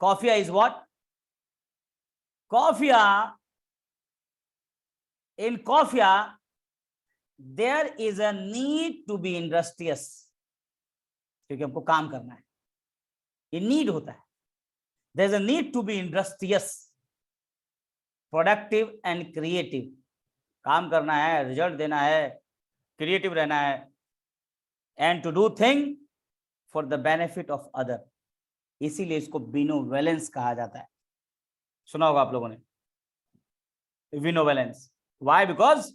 Coffea is what? Coffea, in Coffea there is a need to be industrious, क्योंकि हमको काम करना है, ये नीड होता है। There is a need to be industrious, productive and creative. काम करना है, रिजल्ट देना है, क्रिएटिव रहना है, and to do thing for the benefit of other. इसीलिए इसको बिनोवेलेंस कहा जाता है। सुना होगा आप लोगों ने benevolence. Why? Because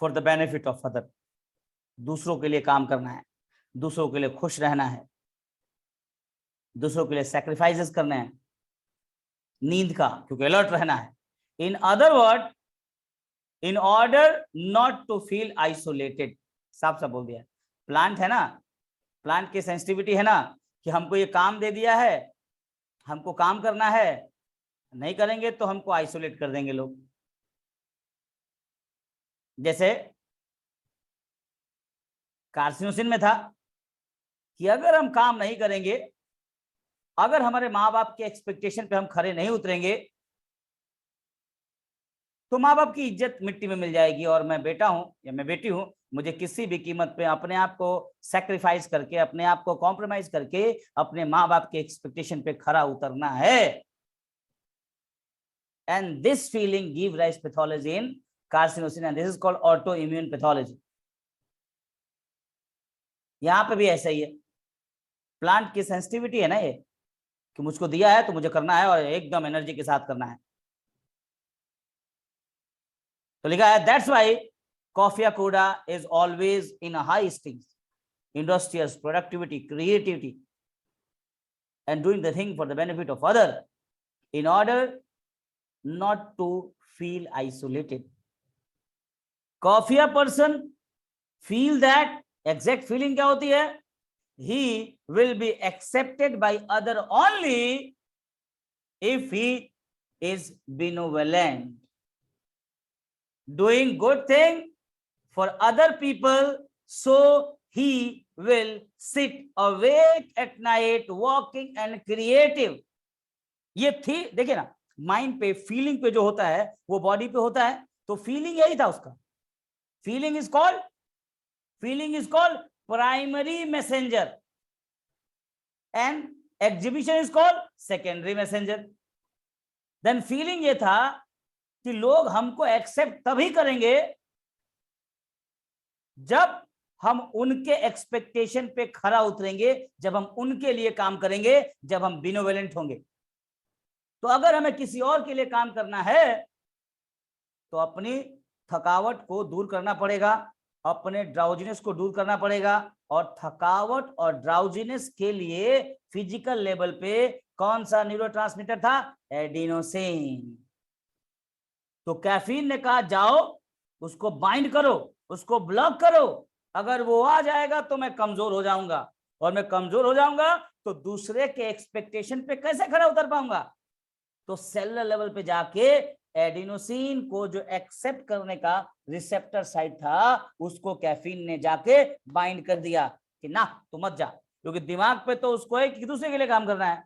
for the benefit of other, दूसरों के लिए काम करना है, दूसरों के लिए खुश रहना है, दूसरों के लिए सैक्रिफाइसेस करने हैं, नींद का, क्योंकि अलर्ट रहना है। In other word, in order not to feel isolated. साफ साफ बोल दिया। प्लांट है ना, प्लांट की सेंसिटिविटी है ना, कि हमको ये काम दे दिया है, हमको काम करना है, नहीं करेंगे तो हमको आइसोलेट कर देंगे लोग। जैसे कार्सिनोसिन में था कि अगर हम काम नहीं करेंगे, अगर हमारे माँ बाप के एक्सपेक्टेशन पे हम खरे नहीं उतरेंगे, तो माँ बाप की इज्जत मिट्टी में मिल जाएगी, और मैं बेटा हूं या मैं बेटी हूं, मुझे किसी भी कीमत पे अपने आप को सैक्रिफाइस करके, अपने आप को कॉम्प्रोमाइज करके अपने माँ बाप के एक्सपेक्टेशन पे खरा उतरना है। And this feeling give rise pathology in carcinosin, and this is called autoimmune pathology. यहां पे भी ऐसा ही है। प्लांट की सेंसिटिविटी है ना ये, कि मुझको दिया है तो मुझे करना है, और एकदम एनर्जी के साथ करना है। तो लिखा है दैट्स व्हाई कॉफिया कोडा is always in a high stings, industrious productivity, creativity, and doing the thing for the benefit of other, in order not to feel isolated. Coffee person feel that exact feeling क्या होती है? He will be accepted by other only if he is benevolent, doing good thing for other people, so he will sit awake at night walking and creative. ये थी, देखिए ना, mind पे, feeling पे जो होता है वो बॉडी पे होता है, तो फीलिंग यही था उसका। Feeling is called primary messenger, and exhibition is called secondary messenger. Than feeling ये था कि लोग हमको एक्सेप्ट तभी करेंगे जब हम उनके एक्सपेक्टेशन पे खरा उतरेंगे, जब हम उनके लिए काम करेंगे, जब हम बिनोवेलेंट होंगे। तो अगर हमें किसी और के लिए काम करना है तो अपनी थकावट को दूर करना पड़ेगा, अपने ड्राउजीनेस को दूर करना पड़ेगा, और थकावट और ड्राउजीनेस के लिए फिजिकल लेवल पे कौन सा न्यूरोट्रांसमीटर था? एडिनोसिन। तो कैफीन ने कहा जाओ उसको बाइंड करो, उसको ब्लॉक करो, अगर वो आ जाएगा तो मैं कमजोर हो जाऊंगा, और मैं कमजोर हो जाऊंगा तो दूसरे के एक्सपेक्टेशन पे कैसे खड़ा उतर पाऊंगा? तो सेलुलर लेवल पे जाके एडिनोसिन को जो एक्सेप्ट करने का रिसेप्टर साइट था उसको कैफीन ने जाके बाइंड कर दिया कि ना तू मत जा, क्योंकि दिमाग पे तो उसको है कि दूसरे के लिए काम करना है,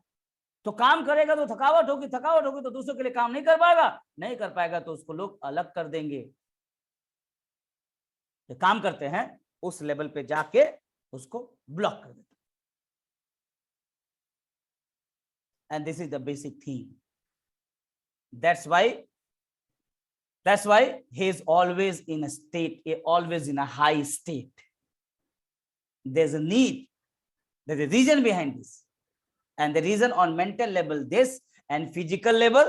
तो काम करेगा तो थकावट होगी, थकावट होगी तो दूसरों के लिए काम नहीं कर पाएगा, नहीं कर पाएगा तो उसको लोग अलग कर देंगे। जो काम करते हैं उस लेवल पे जाके उसको ब्लॉक कर देते, and this is the basic theme. That's why he is always in a state, always in a high state. There's a need, there's a reason behind this, and the reason on mental level this, and physical level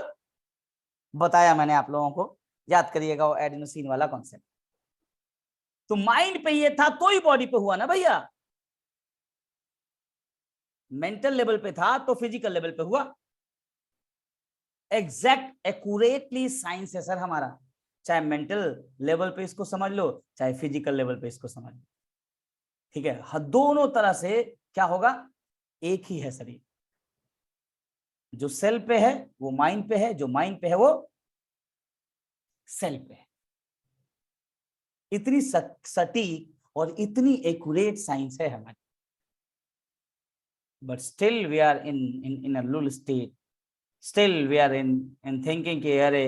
बताया मैंने आप लोगों को, याद करिएगा वो adenosine वाला concept. तो माइंड पे ये था तो ही बॉडी पे हुआ ना भैया, मेंटल लेवल पे था तो फिजिकल लेवल पे हुआ। एग्जैक्ट एक्यूरेटली साइंस है सर हमारा, चाहे मेंटल लेवल पे इसको समझ लो, चाहे फिजिकल लेवल पे इसको समझ लो, ठीक है। दोनों तरह से क्या होगा? एक ही है शरीर, जो सेल पे है वो माइंड पे है, जो माइंड पे है वो सेल पे है। इतनी सटीक और इतनी एक्यूरेट साइंस है हमारी। but still we are in a lull state. Still we are in thinking कि अरे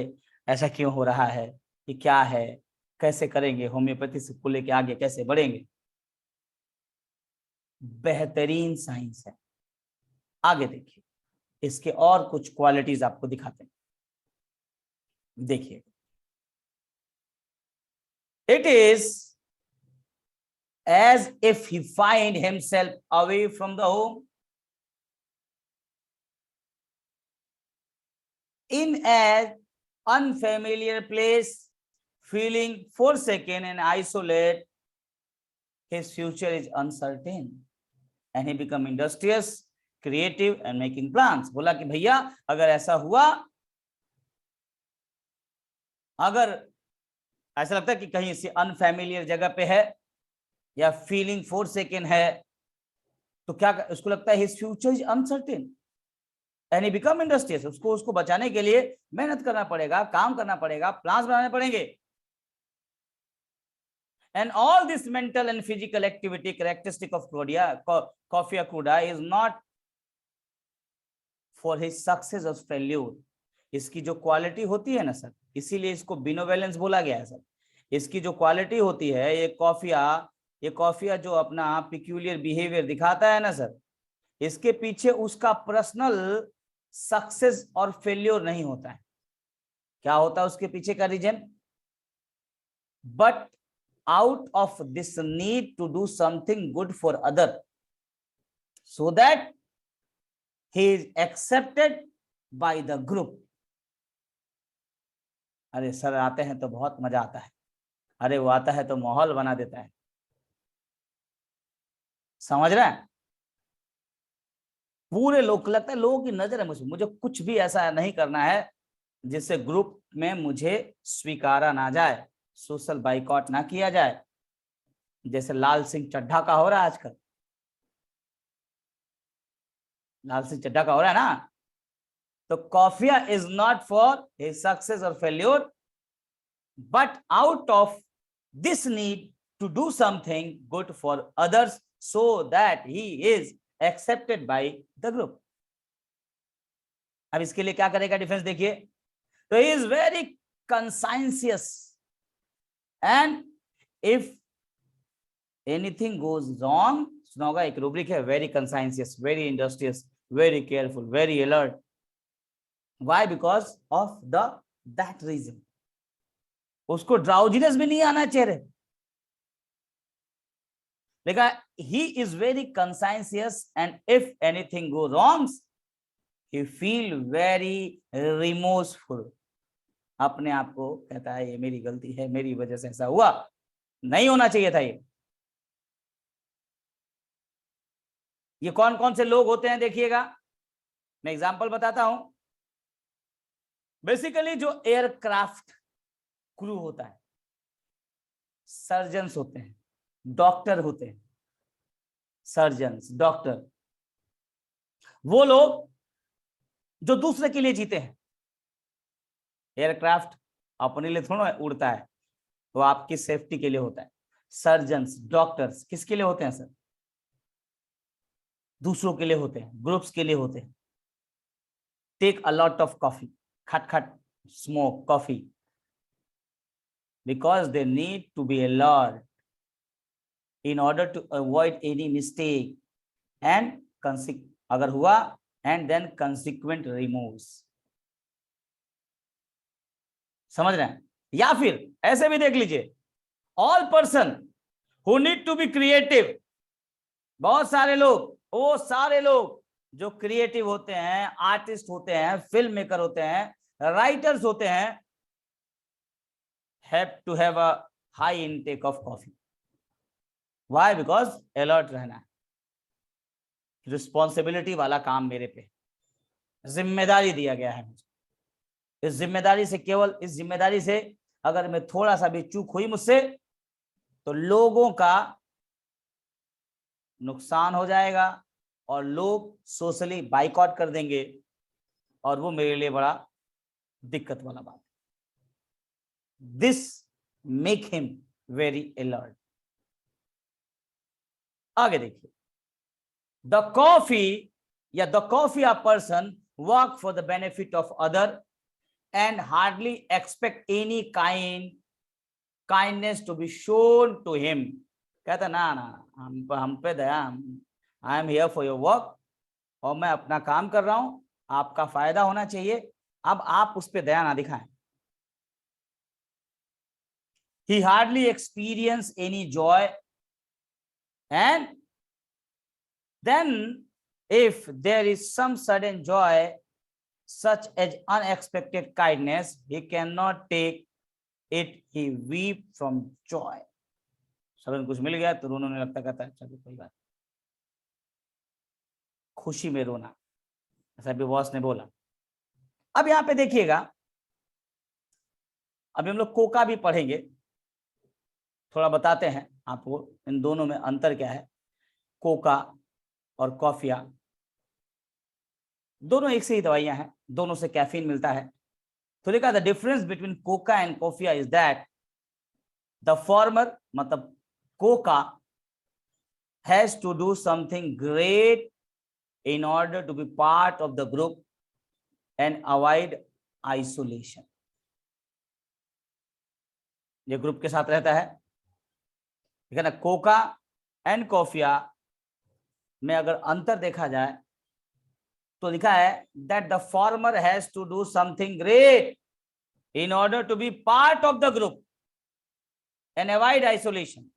ऐसा क्यों हो रहा है, ये क्या है, कैसे करेंगे, होम्योपैथी से को लेके आगे कैसे बढ़ेंगे। बेहतरीन साइंस है। आगे देखिए, इसके और कुछ क्वालिटीज आपको दिखाते हैं। देखिए, it is as if he find himself away from the home in an unfamiliar place, feeling forsaken and isolated. His future is uncertain and he become industrious, creative and making plans. बोला कि भैया अगर ऐसा हुआ, अगर ऐसा लगता है कि कहीं से अनफैमिलियर जगह पे है या फीलिंग फोरसेकन है, तो क्या उसको लगता है his future is uncertain and he become industrious. उसको बचाने के लिए मेहनत करना पड़ेगा, काम करना पड़ेगा, प्लान्स बनाने पड़ेंगे। And all this mental and physical activity characteristic of Coffea cruda is not for his success or failure. इसकी जो क्वालिटी होती है ना सर, इसीलिए इसको बिनोवेलेंस बोला गया है सर। इसकी जो क्वालिटी होती है, ये कॉफिया जो अपना पिक्यूलियर बिहेवियर दिखाता है ना सर, इसके पीछे उसका पर्सनल सक्सेस और फेल्योर नहीं होता है। क्या होता है उसके पीछे का reason? But out of this need to do something good for other so that he is accepted by the group. अरे सर आते हैं तो बहुत मजा आता है, अरे वो आता है तो माहौल बना देता है। समझ रहे हैं? पूरे लोग, लगता है लोगों की नजर है मुझे कुछ भी ऐसा नहीं करना है जिससे ग्रुप में मुझे स्वीकारा ना जाए, सोशल बाइकॉट ना किया जाए, जैसे लाल सिंह चड्ढा का हो रहा है आजकल। लाल सिंह चड्ढा का हो रहा है ना। तो कॉफिया is not for his success और failure, but out of this need to do something good for others so that he is accepted by the group. अब इसके लिए क्या करेगा डिफेंस देखिए। तो he is very conscientious and if anything goes wrong, सुना होगा एक रूब्रिक है, very conscientious, very industrious, very careful, very alert. Why? Because of that reason. उसको ड्राउजीनेस भी नहीं आना चेहरे, लेकिन he is very conscientious and if anything go wrong he feel very remorseful. अपने आप को कहता है ये मेरी गलती है, मेरी वजह से ऐसा हुआ, नहीं होना चाहिए था ये कौन कौन से लोग होते हैं देखिएगा, मैं एग्जांपल बताता हूं। बेसिकली जो एयरक्राफ्ट क्रू होता है, सर्जन्स होते हैं, डॉक्टर होते हैं, सर्जन्स, डॉक्टर, वो लोग जो दूसरे के लिए जीते हैं। एयरक्राफ्ट अपने लिए थोड़ा उड़ता है, वो आपकी सेफ्टी के लिए होता है। सर्जन्स, डॉक्टर्स किसके लिए होते हैं सर? दूसरों के लिए होते हैं, ग्रुप्स के लिए होते हैं। Take a lot of coffee, खट smoke coffee, because they need to be alert in order to avoid any mistake and अगर हुआ and then consequent removes। समझ रहे हैं? या फिर ऐसे भी देख लीजिए, all person who need to be creative, बहुत सारे लोग, वो सारे लोग जो क्रिएटिव होते हैं, आर्टिस्ट होते हैं, फिल्म मेकर होते हैं, राइटर्स होते हैं, have to have a high intake of coffee. Why? Because alert रहना है, रिस्पॉन्सिबिलिटी वाला काम मेरे पे, जिम्मेदारी दिया गया है मुझे। इस जिम्मेदारी से, केवल इस जिम्मेदारी से अगर मैं थोड़ा सा भी चूक हुई मुझसे, तो लोगों का नुकसान हो जाएगा और लोग सोशली बाइकआउट कर देंगे, और वो मेरे लिए बड़ा दिक्कत वाला बात है। This make him very alert. आगे देखिए, द कॉफी या the coffee a person work for the benefit of other and hardly expect any kindness to be shown to him. कहता ना ना, हम पे दया, I am here for your work, और मैं अपना काम कर रहा हूं, आपका फायदा होना चाहिए, अब आप उस पर दया ना दिखाएं। He hardly experienced any joy, and then if there is some sudden joy such as unexpected kindness, he cannot take it, he weep from joy। Sudden कुछ मिल गया तो रोने लगता, कहता है चलो कोई बात, खुशी में रोना, ऐसा भी बॉस ने बोला। अब यहाँ पे देखिएगा, अभी हम लोग कोका भी पढ़ेंगे, थोड़ा बताते हैं आपको इन दोनों में अंतर क्या है। कोका और कॉफिया दोनों एक से ही दवाइयां हैं, दोनों से कैफीन मिलता है। तो देखा, the difference between coca and coffea is that the former, मतलब coca, has to do something great in order to be part of the group and avoid isolation। ये ग्रुप के साथ रहता है, ठीक है ना। कोका एंड कॉफिया में अगर अंतर देखा जाए तो लिखा है that the former has to do something great in order to be part of the group and avoid isolation.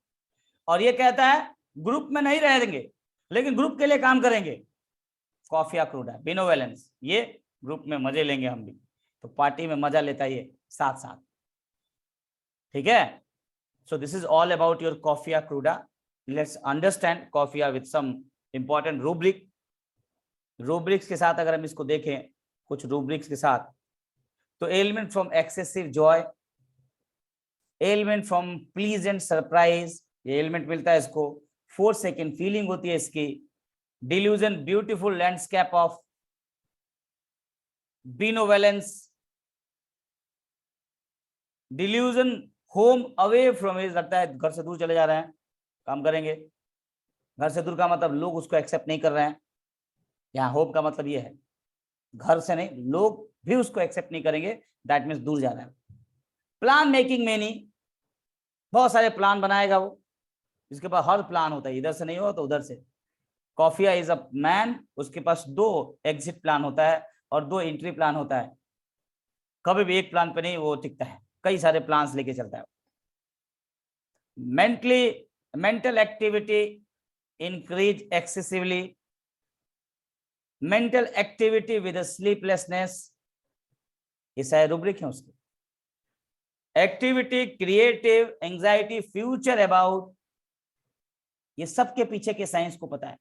और ये कहता है ग्रुप में नहीं रहेंगे लेकिन ग्रुप के लिए काम करेंगे। कॉफिया क्रूडा, बिनोवेलेंस, ये ग्रुप में मजे लेंगे हम भी, तो पार्टी में मजा लेता है साथ साथ, ठीक है। So this is all about your Coffea cruda. Let's understand Coffea with some important rubrics के साथ अगर हम इसको देखें, कुछ रूब्रिक्स के साथ, तो element from excessive Joy, element from pleasant surprise, ये एलिमेंट मिलता है इसको। 4 सेकेंड फीलिंग होती है इसकी। Delusion, beautiful landscape of benevolence, delusion, home away from his, लगता है घर से दूर चले जा रहे हैं, काम करेंगे। घर से दूर का मतलब लोग उसको एक्सेप्ट नहीं कर रहे हैं, यहाँ होम का मतलब ये है घर से नहीं, लोग भी उसको एक्सेप्ट नहीं करेंगे, दैट मीन्स दूर जा रहा है। प्लान मेकिंग मैनी, बहुत सारे प्लान बनाएगा वो, इसके पास हर प्लान होता है, इधर से नहीं हो तो उधर से। कॉफिया इज अ मैन, उसके पास 2 एग्जिट प्लान होता है और 2 एंट्री प्लान होता है, कभी भी एक प्लान पे नहीं वो टिकता है, कई सारे प्लान्स लेके चलता है। Mental activity increase excessively, mental activity with sleeplessness, ये सारे रूब्रिक है उसके। Activity, creative, anxiety, future about, ये सबके पीछे के साइंस को पता है।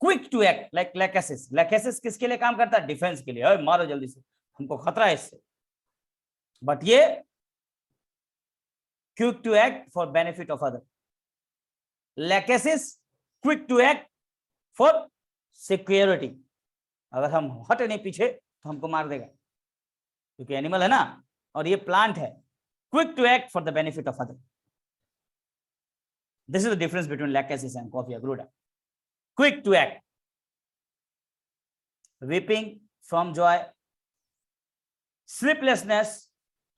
Quick to act like Lachesis, Lachesis किसके लिए काम करता है? डिफेंस के लिए, अरे मारो जल्दी से, हमको खतरा है इससे। बट ये quick to act for benefit of other, Lachesis quick to act for security, अगर हम हटे नहीं पीछे तो हमको मार देगा, क्योंकि एनिमल है ना और ये प्लांट है। Quick to act for the benefit of other, this is the difference between Lachesis and Coffea cruda. Quick to act, weeping from joy, sleeplessness,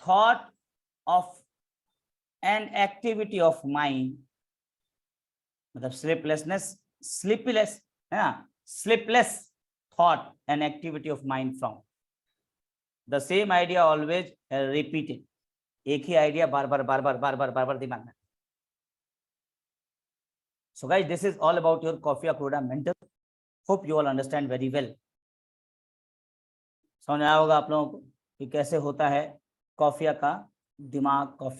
thought of an activity of mind, मतलब sleeplessness, sleepless है ना, sleepless thought and activity of mind from the same idea always repeated, एक ही idea बार बार दिमाग में। So guys, this is all about your Coffea cruda mental. Hope you all understand very well. समझ आया होगा आप लोगों को कि कैसे होता है कॉफिया का दिमाग, कॉफी